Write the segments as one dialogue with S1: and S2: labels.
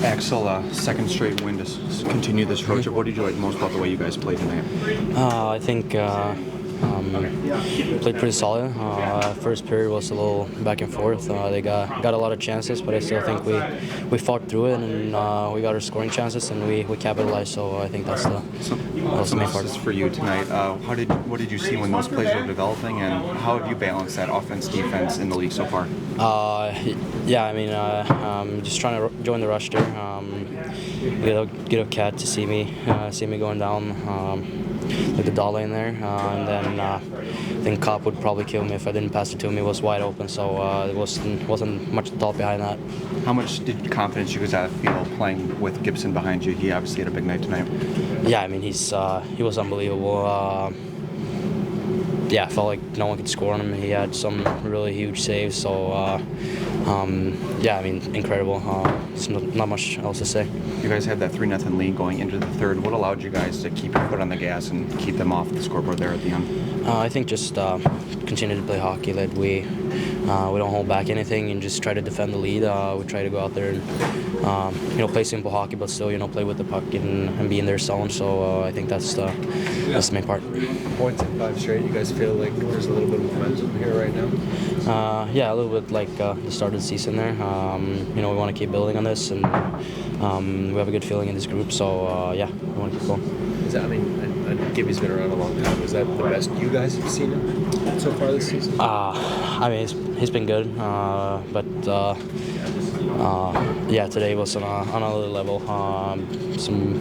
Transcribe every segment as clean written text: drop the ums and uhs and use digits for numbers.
S1: Axel, second straight win to continue this road trip. What did you like most about the way you guys played tonight?
S2: I think played pretty solid. First period was a little back and forth. They got a lot of chances, but I still think we fought through it, and we got our scoring chances, and we capitalized. So I think that's the main part.
S1: For you tonight, what did you see when those plays were developing, and how have you balanced that offense-defense in the league so far?
S2: Yeah, I mean, just trying to join the rush there. Get a cat to see me going down. Like the dollar in there, and then I think Kopp would probably kill me if I didn't pass it to him. He was wide open, so there wasn't much thought behind that.
S1: How much did confidence you guys feel playing with Gibson behind you? He obviously had a big night tonight.
S2: Yeah, I mean he was unbelievable. Yeah, I felt like no one could score on him. He had some really huge saves, so yeah, I mean, incredible. There's not much else to say.
S1: You guys had that 3-0 lead going into the third. What allowed you guys to keep your foot on the gas and keep them off the scoreboard there at the end?
S2: I think just continue to play hockey. That we don't hold back anything and just try to defend the lead. We try to go out there and play simple hockey, but still play with the puck and be in their zone. So I think that's the main part.
S3: Points in 5 straight. You guys feel like there's a little bit of momentum here right now?
S2: Yeah, a little bit like the start of the season there. We want to keep building on this, and we have a good feeling in this group. So yeah, we want to keep going.
S3: Gibby's been around a long time. Is that the best you guys have seen him so far this season?
S2: I mean, he's been good, but yeah, today was on another level. Some,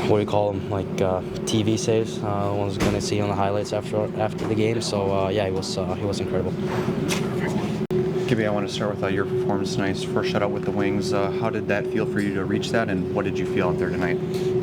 S2: what do you call them, like TV saves. The ones you're gonna see on the highlights after the game. So yeah, he was incredible.
S1: Gibby, I want to start with your performance tonight. First shutout with the Wings. How did that feel for you to reach that, and what did you feel out there tonight?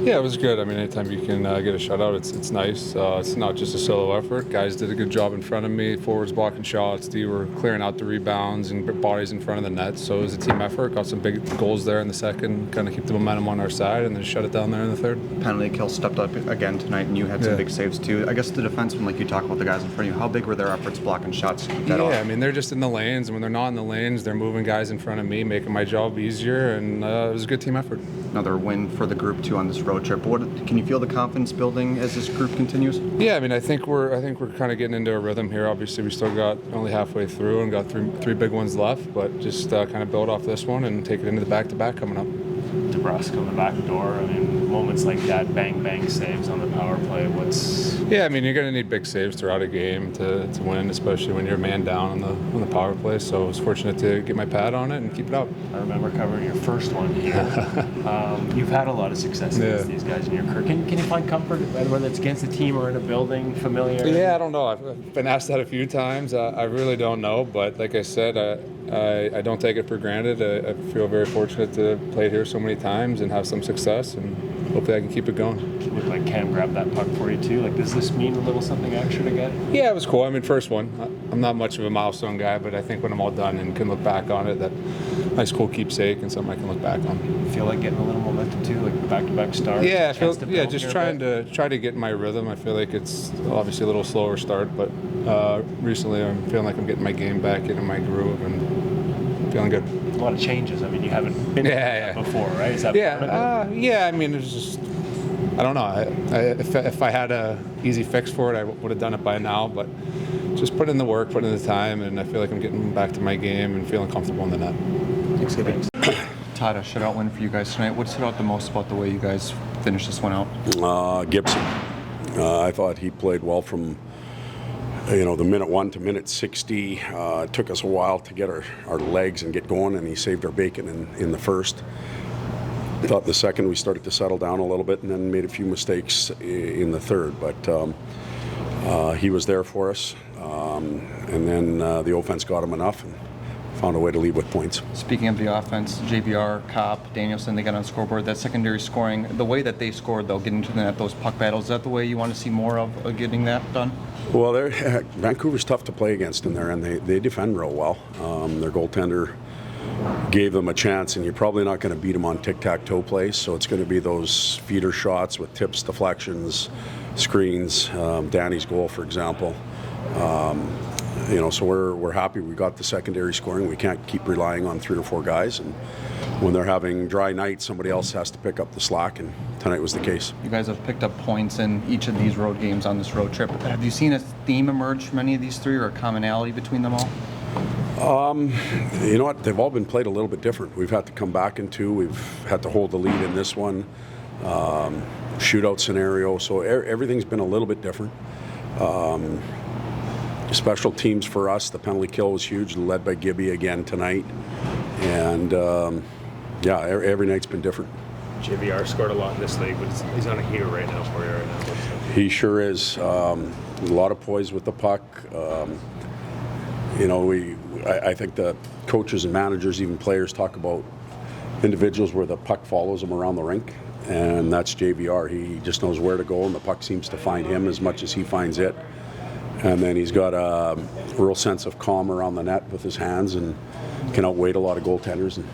S4: Yeah, it was good. I mean, anytime you can get a shutout, it's nice. It's not just a solo effort. Guys did a good job in front of me. Forwards blocking shots. D were clearing out the rebounds and bodies in front of the net. So it was a team effort. Got some big goals there in the second. Kind of keep the momentum on our side, and then shut it down there in the third.
S1: Penalty kill stepped up again tonight, and you had some big saves too. I guess the defensemen, like you talk about the guys in front of you, how big were their efforts blocking shots to keep that off?
S4: I mean, they're just in the lanes, and when they're not in the lanes, they're moving guys in front of me, making my job easier, and it was a good team effort.
S1: Another win for the group too on this road trip. Can you feel the confidence building as this group continues?
S4: Yeah, I mean, I think we're kind of getting into a rhythm here. Obviously, we still got only halfway through and got three big ones left, but just kind of build off this one and take it into the back-to-back coming up.
S5: DeBrusque on the back door. I mean, moments like that, bang saves on the power play.
S4: Yeah, I mean, you're going to need big saves throughout a game to win, especially when you're a man down on the power play. So I was fortunate to get my pad on it and keep it up.
S5: I remember covering your first one here. You've had a lot of success against these guys in your career. Can you find comfort whether it's against a team or in a building, familiar?
S4: Yeah, I don't know. I've been asked that a few times. I really don't know, but like I said, I don't take it for granted. I feel very fortunate to play here so many times and have some success, and hopefully I can keep it going.
S5: It looked like Cam grabbed that puck for you too. Like, does this mean a little something extra to get?
S4: Yeah, it was cool. I mean, first one. I'm not much of a milestone guy, but I think when I'm all done and can look back on it, that nice cool keepsake and something I can look back on.
S5: You feel like getting a little momentum too, like back-to-back start?
S4: Yeah, just trying to get in my rhythm. I feel like it's obviously a little slower start, but recently I'm feeling like I'm getting my game back into my groove and feeling good.
S5: A lot of changes. I mean, you haven't been before, right? Is that
S4: yeah. I mean, it's just, I don't know. If I had a easy fix for it, I would have done it by now. But just put in the work, put in the time, and I feel like I'm getting back to my game and feeling comfortable in the net.
S1: Thanks. Todd, a shutout win for you guys tonight. What stood out the most about the way you guys finished this one out?
S6: Gibson. I thought he played well from the minute 1 to minute 60. It took us a while to get our legs and get going, and he saved our bacon in the first. I thought the second we started to settle down a little bit and then made a few mistakes in the third, but he was there for us, and then the offense got him enough and found a way to lead with points.
S1: Speaking of the offense, JVR, Kopp, Danielson, they got on the scoreboard. That secondary scoring, the way that they scored, though, getting to the net, those puck battles, is that the way you want to see more of getting that done?
S6: Well, Vancouver's tough to play against in there, and they defend real well. Their goaltender gave them a chance, and you're probably not going to beat them on tic-tac-toe plays, so it's going to be those feeder shots with tips, deflections, screens, Danny's goal, for example. So we're happy we got the secondary scoring. We can't keep relying on 3 or 4 guys, and when they're having dry nights, somebody else has to pick up the slack, and tonight was the case.
S1: You guys have picked up points in each of these road games on this road trip. Have you seen a theme emerge from any of these 3 or a commonality between them all?
S6: You know what? They've all been played a little bit different. We've had to come back in 2. We've had to hold the lead in this one. Shootout scenario. So everything's been a little bit different. Special teams for us, the penalty kill was huge, led by Gibby again tonight. And every night's been different.
S3: JVR scored a lot in this league, but he's on a heater right now for you right now.
S6: He sure is. A lot of poise with the puck. I think the coaches and managers, even players, talk about individuals where the puck follows them around the rink, and that's JVR. He just knows where to go, and the puck seems to find him as much as he finds it. And then he's got a real sense of calm around the net with his hands and can outweight a lot of goaltenders, and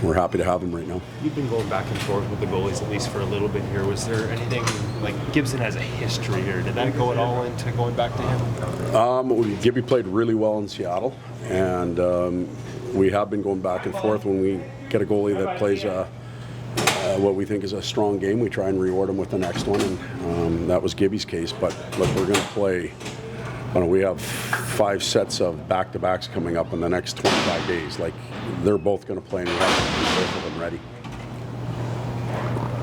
S6: we're happy to have him right now.
S3: You've been going back and forth with the goalies at least for a little bit here. Was there anything, like Gibson has a history here, did that go at all into going back to him?
S6: Gibby played really well in Seattle, and we have been going back and forth. When we get a goalie that plays what we think is a strong game, we try and reward him with the next one, and that was Gibby's case. But look, we're going to play. We have 5 sets of back-to-backs coming up in the next 25 days. Like, they're both going to play, and we have to keep both of them ready.